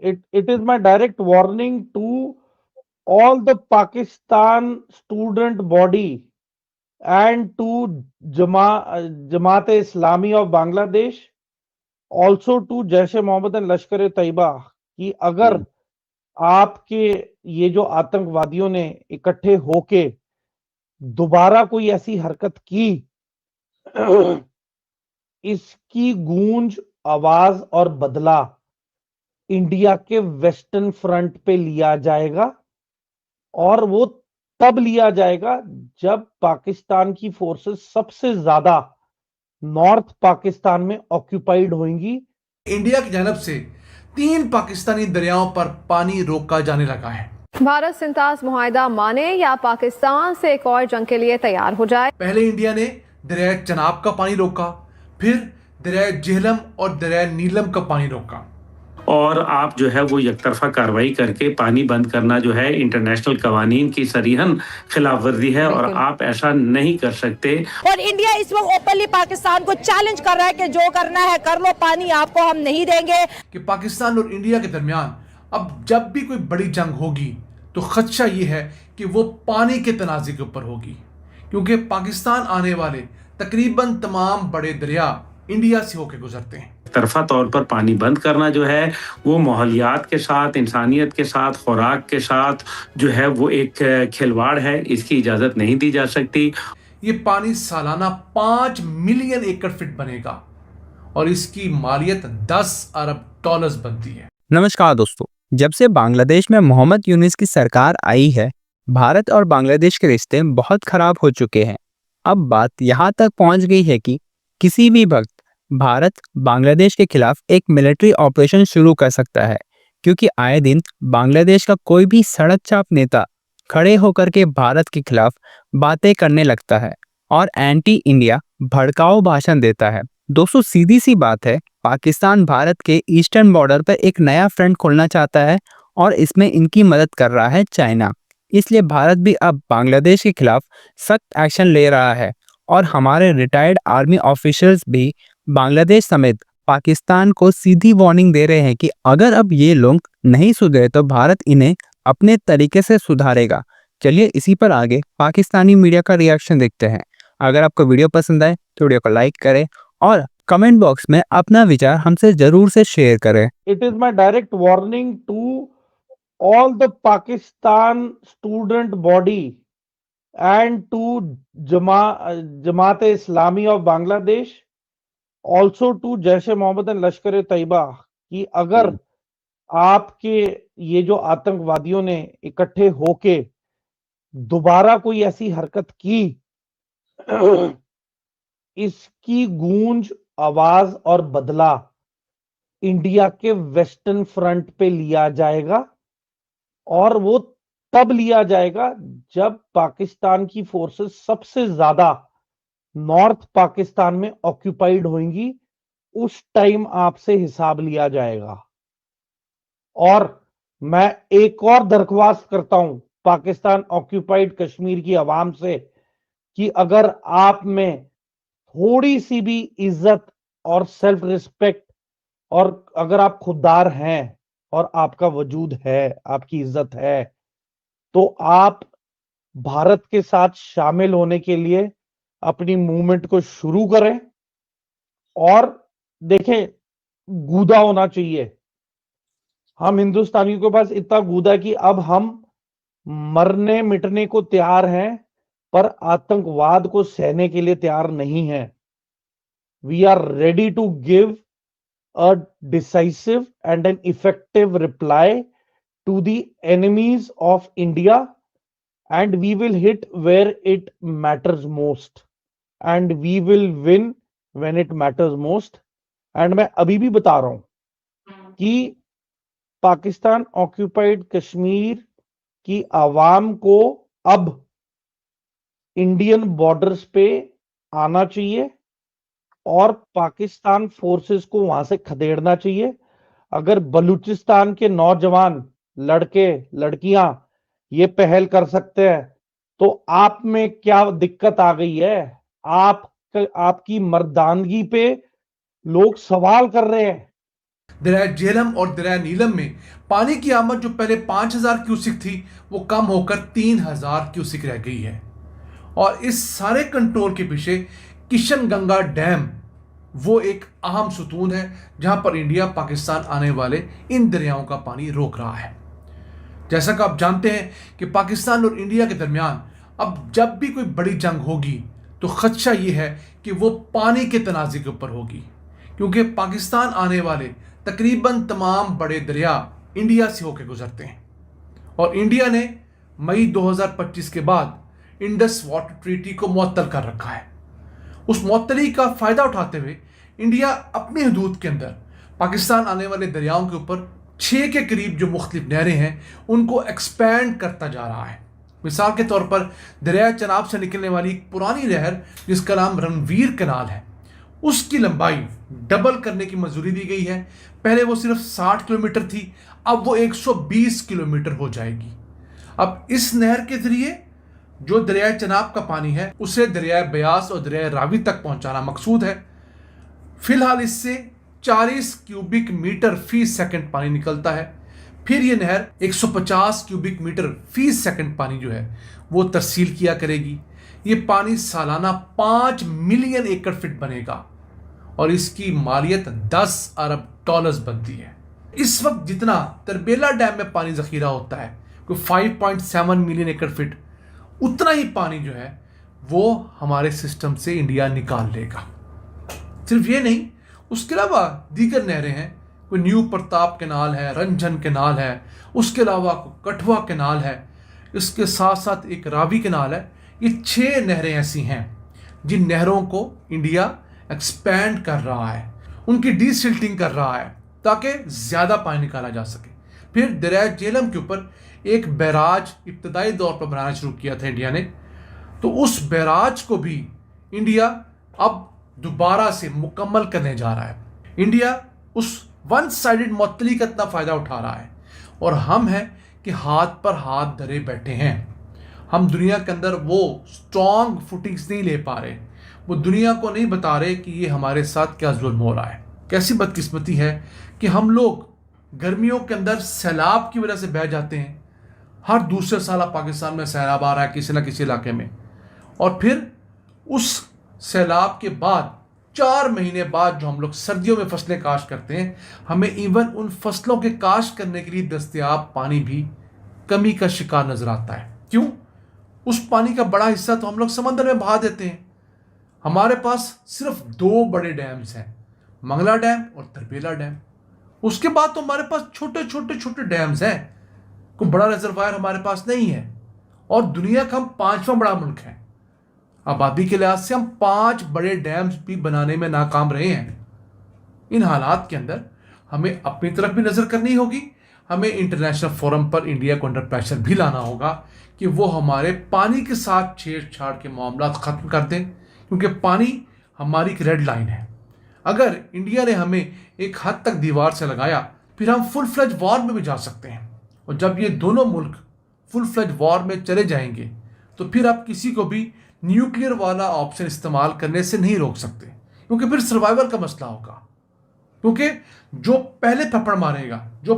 it is my direct warning to all the Pakistan student body and to Jamaat-e-Islami of Bangladesh, also to Jaish-e-Mohammed and Lashkar-e-Taiba कि अगर आपके ये जो आतंकवादियों ने इकट्ठे होके दोबारा कोई ऐसी हरकत की, इसकी गूंज, आवाज और बदला इंडिया के वेस्टर्न फ्रंट पे लिया जाएगा और वो तब लिया जाएगा जब पाकिस्तान की फोर्सेस सबसे ज्यादा नॉर्थ पाकिस्तान में ऑक्यूपाइड होंगी। इंडिया की जानब से 3 पाकिस्तानी दरियाओं पर पानी रोका जाने लगा है। भारत सिंतास मुआहिदा माने या पाकिस्तान से एक और जंग के लिए तैयार हो जाए। पहले इंडिया ने दरिया चनाब का पानी रोका, फिर दरिया जेहलम और दरिया नीलम का पानी रोका। और आप जो है वो एकतरफा कार्रवाई करके पानी बंद करना जो है इंटरनेशनल कवानीन की सरीहन खिलाफ वर्जी है और आप ऐसा नहीं कर सकते। और इंडिया इस वक्त ओपनली पाकिस्तान को चैलेंज कर रहा है कि जो करना है कर लो, पानी आपको हम नहीं देंगे। कि पाकिस्तान और इंडिया के दरमियान अब जब भी कोई बड़ी जंग होगी तो खदशा ये है कि वो पानी के तनाज़े के ऊपर होगी, क्योंकि पाकिस्तान आने वाले तकरीबन तमाम बड़े दरिया इंडिया से होकर गुजरते हैं। तरफा तौर पर पानी बंद करना जो है वो माहौलियात के साथ, इंसानियत के साथ, खुराक के साथ जो है वो एक खिलवाड़ है, इसकी इजाज़त नहीं दी जा सकती। ये पानी सालाना 5 मिलियन एकड़ फीट बनेगा और इसकी मालियत $10 अरब बनती है। नमस्कार दोस्तों, जब से बांग्लादेश में मोहम्मद यूनिस की सरकार आई है, भारत और बांग्लादेश के रिश्ते बहुत खराब हो चुके हैं। अब बात यहाँ तक पहुँच गई है कि किसी भी वक्त भारत बांग्लादेश के खिलाफ एक मिलिट्री ऑपरेशन शुरू कर सकता है, क्योंकि आए दिन बांग्लादेश का कोई भी सड़क चाप नेता खड़े होकर के भारत के खिलाफ बातें करने लगता है और एंटी इंडिया भड़काऊ भाषण देता है। दोस्तों, सीधी सी बात है, पाकिस्तान भारत के ईस्टर्न बॉर्डर पर एक नया फ्रंट खोलना चाहता है और इसमें इनकी मदद कर रहा है चाइना। इसलिए भारत भी अब बांग्लादेश के खिलाफ सख्त एक्शन ले रहा है और हमारे रिटायर्ड आर्मी ऑफिसर्स भी बांग्लादेश समेत पाकिस्तान को सीधी वार्निंग दे रहे हैं कि अगर अब ये लोग नहीं सुधरे तो भारत इन्हें अपने तरीके से सुधारेगा। चलिए इसी पर आगे पाकिस्तानी मीडिया का रिएक्शन देखते हैं। अगर आपको वीडियो पसंद आए तो वीडियो को लाइक करें और कमेंट बॉक्स में अपना विचार हमसे जरूर से शेयर करें। It is my direct warning to all the Pakistan student body and to Jamaat-e-Islami of Bangladesh, also to Jaish-e-Mohammed and Lashkar-e-Taiba कि अगर आपके ये जो आतंकवादियों ने इकट्ठे होके दोबारा कोई ऐसी हरकत की, इसकी गूंज, आवाज और बदला इंडिया के वेस्टर्न फ्रंट पे लिया जाएगा और वो तब लिया जाएगा जब पाकिस्तान की फोर्सेस सबसे ज्यादा नॉर्थ पाकिस्तान में ऑक्यूपाइड होंगी। उस टाइम आपसे हिसाब लिया जाएगा। और मैं एक और दरख्वास्त करता हूं पाकिस्तान ऑक्यूपाइड कश्मीर की आवाम से कि अगर आप में थोड़ी सी भी इज्जत और सेल्फ रिस्पेक्ट और अगर आप खुददार हैं और आपका वजूद है, आपकी इज्जत है, तो आप भारत के साथ शामिल होने के लिए अपनी मूवमेंट को शुरू करें। और देखें, गूदा होना चाहिए। हम हिंदुस्तानियों के पास इतना गूदा कि अब हम मरने मिटने को तैयार हैं, पर आतंकवाद को सहने के लिए तैयार नहीं हैं। We are ready to give a decisive and an effective reply to the enemies of India, and we will hit where it matters most, and we will win when it matters most. And मैं अभी भी बता रहा हूं कि Pakistan occupied Kashmir की आवाम को अब इंडियन बॉर्डर्स पे आना चाहिए और पाकिस्तान फोर्सेस को वहां से खदेड़ना चाहिए। अगर बलूचिस्तान के नौजवान लड़के लड़कियां ये पहल कर सकते हैं तो आप में क्या दिक्कत आ गई है? आपकी मर्दानगी पे लोग सवाल कर रहे हैं। दरिया झेलम और दरिया नीलम में पानी की आमद जो पहले 5000 क्यूसिक थी वो कम होकर 3000 क्यूसिक रह गई है। और इस सारे कंट्रोल के पीछे किशन गंगा डैम वो एक अहम सुतून है, जहां पर इंडिया पाकिस्तान आने वाले इन दरियाओं का पानी रोक रहा है। जैसा कि आप जानते हैं कि पाकिस्तान और इंडिया के दरमियान अब जब भी कोई बड़ी जंग होगी तो खदशा ये है कि वो पानी के तनाज़े के ऊपर होगी, क्योंकि पाकिस्तान आने वाले तकरीबन तमाम बड़े दरिया इंडिया से होकर गुजरते हैं। और इंडिया ने मई 2025 के बाद इंडस वाटर ट्रीटी को मुअत्तल कर रखा है। उस मुअत्तली का फ़ायदा उठाते हुए इंडिया अपनी हदूद के अंदर पाकिस्तान आने वाले दरियाओं के ऊपर 6 के करीब जो मुख्तलिफ नहरें हैं उनको एक्सपैंड करता जा रहा है। मिसाल के तौर पर दरिया चनाब से निकलने वाली एक पुरानी नहर जिसका नाम रणवीर कनाल है, उसकी लंबाई डबल करने की मंजूरी दी गई है। पहले वो सिर्फ 60 किलोमीटर थी, अब वो 120 किलोमीटर हो जाएगी। अब इस नहर के जरिए जो दरिया चनाब का पानी है उसे दरिया ब्यास और दरिया रावी तक पहुंचाना मकसूद है। फिलहाल इससे 40 क्यूबिक मीटर फी सेकंड पानी निकलता है। फिर ये नहर 150 क्यूबिक मीटर फी सेकंड पानी जो है वो तरसील किया करेगी। ये पानी सालाना 5 मिलियन एकड़ फीट बनेगा और इसकी मालियत 10 अरब डॉलर्स बनती है। इस वक्त जितना तरबेला डैम में पानी जखीरा होता है कोई 5.7 मिलियन एकड़ फीट, उतना ही पानी जो है वो हमारे सिस्टम से इंडिया निकाल लेगा। सिर्फ ये नहीं, उसके अलावा दीगर नहरें हैं, कोई न्यू प्रताप कैनाल है, रंजन कैनाल है, उसके अलावा कठवा कैनाल है, इसके साथ साथ एक रावी कैनाल है। ये 6 नहरें ऐसी हैं जिन नहरों को इंडिया एक्सपैंड कर रहा है, उनकी डीसिल्टिंग कर रहा है ताकि ज़्यादा पानी निकाला जा सके। फिर दरिया झेलम के ऊपर एक बैराज इब्तदाई दौर पर बनाना शुरू किया था इंडिया ने, तो उस बैराज को भी इंडिया अब दोबारा से मुकम्मल करने जा रहा है। इंडिया उस वन साइडेड मुअत्तली का इतना फ़ायदा उठा रहा है और हम हैं कि हाथ पर हाथ धरे बैठे हैं। हम दुनिया के अंदर वो स्ट्रॉन्ग फुटिंग्स नहीं ले पा रहे, वो दुनिया को नहीं बता रहे कि ये हमारे साथ क्या जुल्म हो रहा है। कैसी बदकिस्मती है कि हम लोग गर्मियों के अंदर सैलाब की वजह से बह जाते हैं। हर दूसरे साल पाकिस्तान में सैलाब आ रहा है किसी न किसी इलाके में, और फिर उस सैलाब के बाद 4 महीने बाद जो हम लोग सर्दियों में फसलें काश्त करते हैं, हमें इवन उन फसलों के काश्त करने के लिए दस्तयाब पानी भी कमी का शिकार नजर आता है। क्यों? उस पानी का बड़ा हिस्सा तो हम लोग समंदर में बहा देते हैं। हमारे पास सिर्फ 2 बड़े डैम्स हैं, मंगला डैम और तरबेला डैम। उसके बाद तो हमारे पास छोटे छोटे डैम्स हैं, कोई बड़ा रिजर्वायर हमारे पास नहीं है। और दुनिया का हम 5वां बड़ा मुल्क है। आबादी के लिहाज से हम 5 बड़े डैम्स भी बनाने में नाकाम रहे हैं। इन हालात के अंदर हमें अपनी तरफ भी नज़र करनी होगी, हमें इंटरनेशनल फोरम पर इंडिया को अंडर प्रेशर भी लाना होगा कि वो हमारे पानी के साथ छेड़छाड़ के मामला ख़त्म कर दें, क्योंकि पानी हमारी एक रेड लाइन है। अगर इंडिया ने हमें एक हद तक दीवार से लगाया फिर हम फुल फ्लेज वॉर में भी जा सकते हैं। और जब ये दोनों मुल्क फुल फ्लेज वॉर में चले जाएंगे तो फिर आप किसी को भी न्यूक्लियर वाला ऑप्शन इस्तेमाल करने से नहीं रोक सकते, क्योंकि फिर सर्वाइवल का मसला होगा। क्योंकि जो पहले थप्पड़ मारेगा, जो